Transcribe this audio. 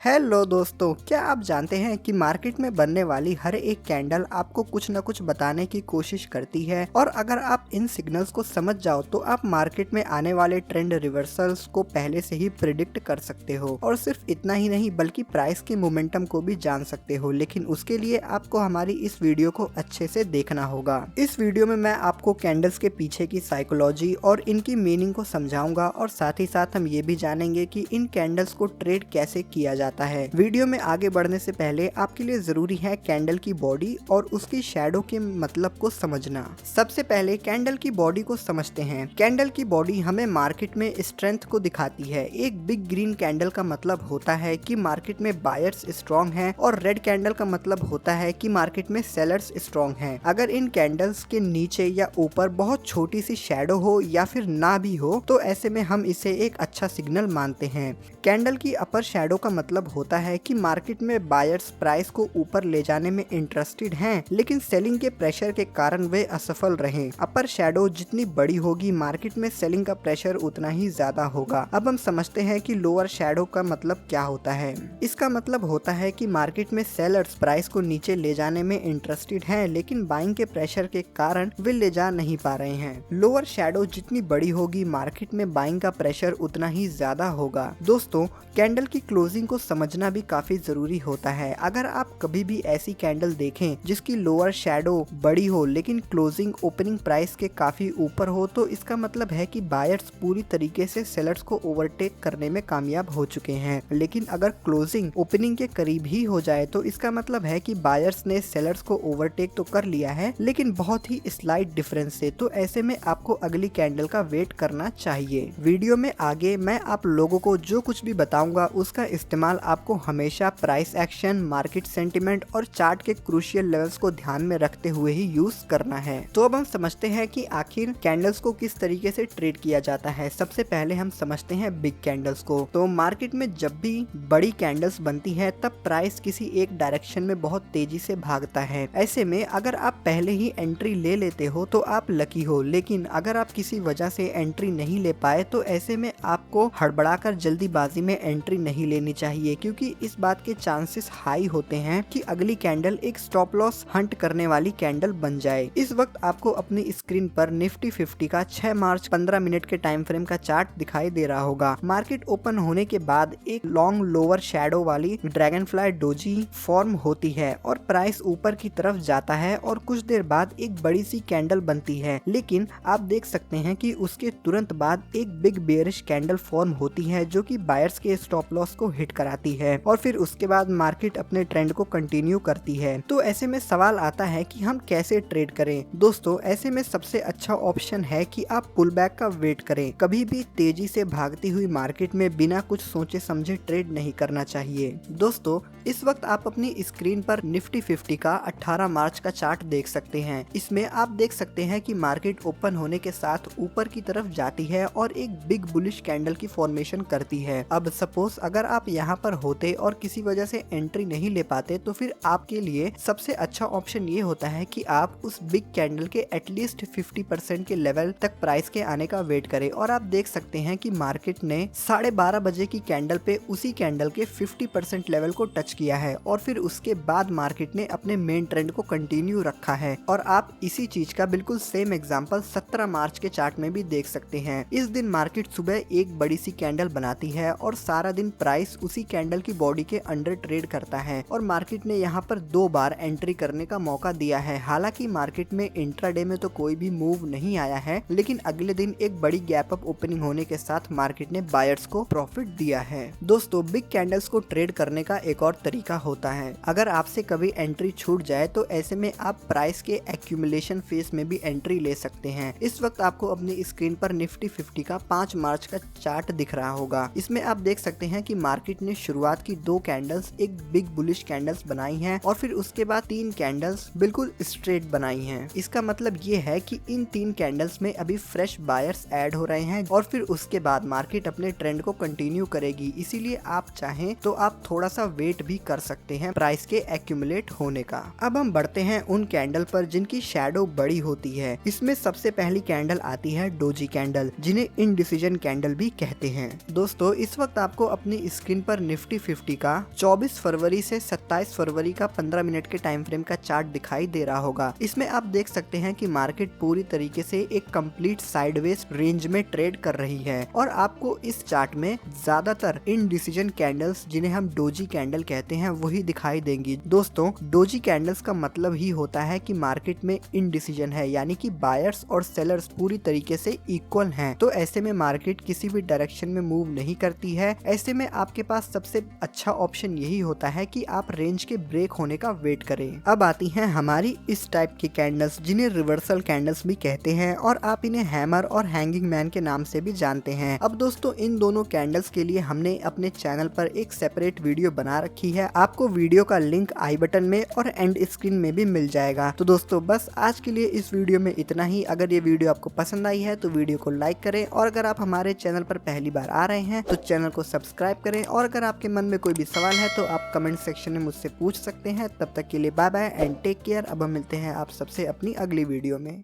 Hello दोस्तों, क्या आप जानते हैं कि मार्केट में बनने वाली हर एक कैंडल आपको कुछ न कुछ बताने की कोशिश करती है और अगर आप इन सिग्नल्स को समझ जाओ तो आप मार्केट में आने वाले ट्रेंड रिवर्सल्स को पहले से ही प्रिडिक्ट कर सकते हो। और सिर्फ इतना ही नहीं बल्कि प्राइस के मोमेंटम को भी जान सकते हो, लेकिन उसके लिए आपको हमारी इस वीडियो को अच्छे से देखना होगा। इस वीडियो में मैं आपको कैंडल्स के पीछे की साइकोलॉजी और इनकी मीनिंग को समझाऊंगा और साथ ही साथ हम ये भी जानेंगे कि इन कैंडल्स को ट्रेड कैसे किया जाता है। वीडियो में आगे बढ़ने से पहले आपके लिए जरूरी है कैंडल की बॉडी और उसकी शैडो के मतलब को समझना। सबसे पहले कैंडल की बॉडी को समझते हैं। कैंडल की बॉडी हमें मार्केट में स्ट्रेंथ को दिखाती है। एक बिग ग्रीन कैंडल का मतलब होता है कि मार्केट में बायर्स स्ट्रॉन्ग हैं और रेड कैंडल का मतलब होता है कि मार्केट में सेलर्स स्ट्रॉन्ग हैं। अगर इन कैंडल्स के नीचे या ऊपर बहुत छोटी सी शैडो हो या फिर ना भी हो तो ऐसे में हम इसे एक अच्छा सिग्नल मानते हैं। कैंडल की अपर शैडो का मतलब होता है कि मार्केट में बायर्स प्राइस को ऊपर ले जाने में इंटरेस्टेड हैं, लेकिन सेलिंग के प्रेशर के कारण वे असफल रहे। अपर शैडो जितनी बड़ी होगी मार्केट में सेलिंग का प्रेशर उतना ही ज्यादा होगा। अब हम समझते हैं कि लोअर शैडो का मतलब क्या होता है। इसका मतलब होता है कि मार्केट में सेलर्स प्राइस को नीचे ले जाने में इंटरेस्टेड हैं, लेकिन बाइंग के प्रेशर के कारण वे ले जा नहीं पा रहे हैं। लोअर शैडो जितनी बड़ी होगी मार्केट में बाइंग का प्रेशर उतना ही ज्यादा होगा। दोस्तों, कैंडल की क्लोजिंग को समझना भी काफी जरूरी होता है। अगर आप कभी भी ऐसी कैंडल देखें जिसकी लोअर शैडो बड़ी हो लेकिन क्लोजिंग ओपनिंग प्राइस के काफी ऊपर हो तो इसका मतलब है कि बायर्स पूरी तरीके से सेलर्स को ओवरटेक करने में कामयाब हो चुके हैं। लेकिन अगर क्लोजिंग ओपनिंग के करीब ही हो जाए तो इसका मतलब है कि बायर्स ने सेलर्स को ओवरटेक तो कर लिया है लेकिन बहुत ही स्लाइट डिफरेंस से। तो ऐसे में आपको अगली कैंडल का वेट करना चाहिए। वीडियो में आगे मैं आप लोगों को जो कुछ भी बताऊंगा उसका इस्तेमाल आपको हमेशा प्राइस एक्शन, मार्केट सेंटिमेंट और चार्ट के क्रूशियल लेवल्स को ध्यान में रखते हुए ही यूज करना है। तो अब हम समझते हैं कि आखिर कैंडल्स को किस तरीके से ट्रेड किया जाता है। सबसे पहले हम समझते हैं बिग कैंडल्स को। तो मार्केट में जब भी बड़ी कैंडल्स बनती है तब प्राइस किसी एक डायरेक्शन में बहुत तेजी से भागता है। ऐसे में अगर आप पहले ही एंट्री ले लेते हो तो आप लकी हो, लेकिन अगर आप किसी वजह से एंट्री नहीं ले पाए तो ऐसे में आपको हड़बड़ाकर जल्दीबाजी में एंट्री नहीं लेनी चाहिए, क्योंकि इस बात के चांसेस हाई होते हैं कि अगली कैंडल एक स्टॉप लॉस हंट करने वाली कैंडल बन जाए। इस वक्त आपको अपनी स्क्रीन पर निफ्टी 50 का 6 मार्च 15 मिनट के टाइम फ्रेम का चार्ट दिखाई दे रहा होगा। मार्केट ओपन होने के बाद एक लॉन्ग लोअर शैडो वाली ड्रैगन फ्लाई डोजी फॉर्म होती है और प्राइस ऊपर की तरफ जाता है और कुछ देर बाद एक बड़ी सी कैंडल बनती है। लेकिन आप देख सकते हैं कि उसके तुरंत बाद एक बिग बेयरिश कैंडल फॉर्म होती है जो कि बायर्स के स्टॉप लॉस को हिट कराती है और फिर उसके बाद मार्केट अपने ट्रेंड को कंटिन्यू करती है। तो ऐसे में सवाल आता है कि हम कैसे ट्रेड करें। दोस्तों, ऐसे में सबसे अच्छा ऑप्शन है कि आप पुल बैक का वेट करें। कभी भी तेजी से भागती हुई मार्केट में बिना कुछ सोचे समझे ट्रेड नहीं करना चाहिए। दोस्तों, इस वक्त आप अपनी स्क्रीन पर निफ्टी 50 का 18 मार्च का चार्ट देख सकते हैं। इसमें आप देख सकते हैं कि मार्केट ओपन होने के साथ ऊपर की तरफ जाती है और एक बिग बुलिश कैंडल की फॉर्मेशन करती है। अब सपोज अगर आप यहाँ पर होते और किसी वजह से एंट्री नहीं ले पाते तो फिर आपके लिए सबसे अच्छा ऑप्शन ये होता है कि आप उस बिग कैंडल के एटलीस्ट 50% के लेवल तक प्राइस के आने का वेट करें। और आप देख सकते हैं कि मार्केट ने 12:30 बजे की कैंडल पे उसी कैंडल के 50% लेवल को टच किया है और फिर उसके बाद मार्केट ने अपने मेन ट्रेंड को कंटिन्यू रखा है। और आप इसी चीज का बिल्कुल सेम एग्जांपल 17 मार्च के चार्ट में भी देख सकते हैं। इस दिन मार्केट सुबह एक बड़ी सी कैंडल बनाती है और सारा दिन प्राइस उसी कैंडल की बॉडी के अंडर ट्रेड करता है और मार्केट ने यहाँ पर 2 बार एंट्री करने का मौका दिया है। हालांकि मार्केट में इंट्राडे में तो कोई भी मूव नहीं आया है, लेकिन अगले दिन एक बड़ी गैप अप ओपनिंग होने के साथ मार्केट ने बायर्स को प्रॉफिट दिया है। दोस्तों, बिग कैंडल्स को ट्रेड करने का एक और तरीका होता है। अगर आपसे कभी एंट्री छूट जाए तो ऐसे में आप प्राइस के एक्यूमुलेशन फेज में भी एंट्री ले सकते हैं। इस वक्त आपको अपनी स्क्रीन पर निफ्टी 50 का 5 मार्च का चार्ट दिख रहा होगा। इसमें आप देख सकते हैं कि मार्केट ने शुरुआत की 2 कैंडल्स एक बिग बुलिश कैंडल्स बनाई हैं और फिर उसके बाद 3 कैंडल्स बिल्कुल स्ट्रेट बनाई हैं। इसका मतलब ये है कि इन 3 कैंडल्स में अभी फ्रेश बायर्स ऐड हो रहे हैं और फिर उसके बाद मार्केट अपने ट्रेंड को कंटिन्यू करेगी। इसीलिए आप चाहें तो आप थोड़ा सा वेट भी कर सकते हैं प्राइस के एक्यूमुलेट होने का। अब हम बढ़ते हैं उन कैंडल पर जिनकी शैडो बड़ी होती है। इसमें सबसे पहली कैंडल आती है डोजी कैंडल, जिन्हें इनडिसीजन कैंडल भी कहते हैं। दोस्तों, इस वक्त आपको अपनी स्क्रीन पर निफ्टी 50 का 24 फरवरी से 27 फरवरी का 15 मिनट के टाइम फ्रेम का चार्ट दिखाई दे रहा होगा। इसमें आप देख सकते हैं कि मार्केट पूरी तरीके से एक कंप्लीट साइडवेज रेंज में ट्रेड कर रही है और आपको इस चार्ट में ज्यादातर इनडिसीजन कैंडल्स, जिन्हें हम डोजी कैंडल कहते हैं, वही दिखाई देंगी। दोस्तों, डोजी कैंडल्स का मतलब ही होता है कि मार्केट में इनडिसीजन है, यानी कि बायर्स और सेलर्स पूरी तरीके से इक्वल हैं। तो ऐसे में मार्केट किसी भी डायरेक्शन में मूव नहीं करती है। ऐसे में आपके पास सबसे अच्छा ऑप्शन यही होता है कि आप रेंज के ब्रेक होने का वेट करें। अब आती हैं हमारी इस टाइप की कैंडल्स, जिन्हें रिवर्सल कैंडल्स भी कहते हैं और आप इन्हें हैमर और हैंगिंग मैन के नाम से भी जानते हैं। अब दोस्तों, इन दोनों कैंडल्स के लिए हमने अपने चैनल पर एक सेपरेट वीडियो बना रखी है। आपको वीडियो का लिंक आई बटन में और एंड स्क्रीन में भी मिल जाएगा। तो दोस्तों, बस आज के लिए इस वीडियो में इतना ही। अगर ये वीडियो आपको पसंद आई है तो वीडियो को लाइक करें और अगर आप हमारे चैनल पर पहली बार आ रहे हैं तो चैनल को सब्सक्राइब करें और अगर आपके मन में कोई भी सवाल है तो आप कमेंट सेक्शन में मुझसे पूछ सकते हैं। तब तक के लिए bye bye and take care. अब हम मिलते हैं आप सबसे अपनी अगली वीडियो में।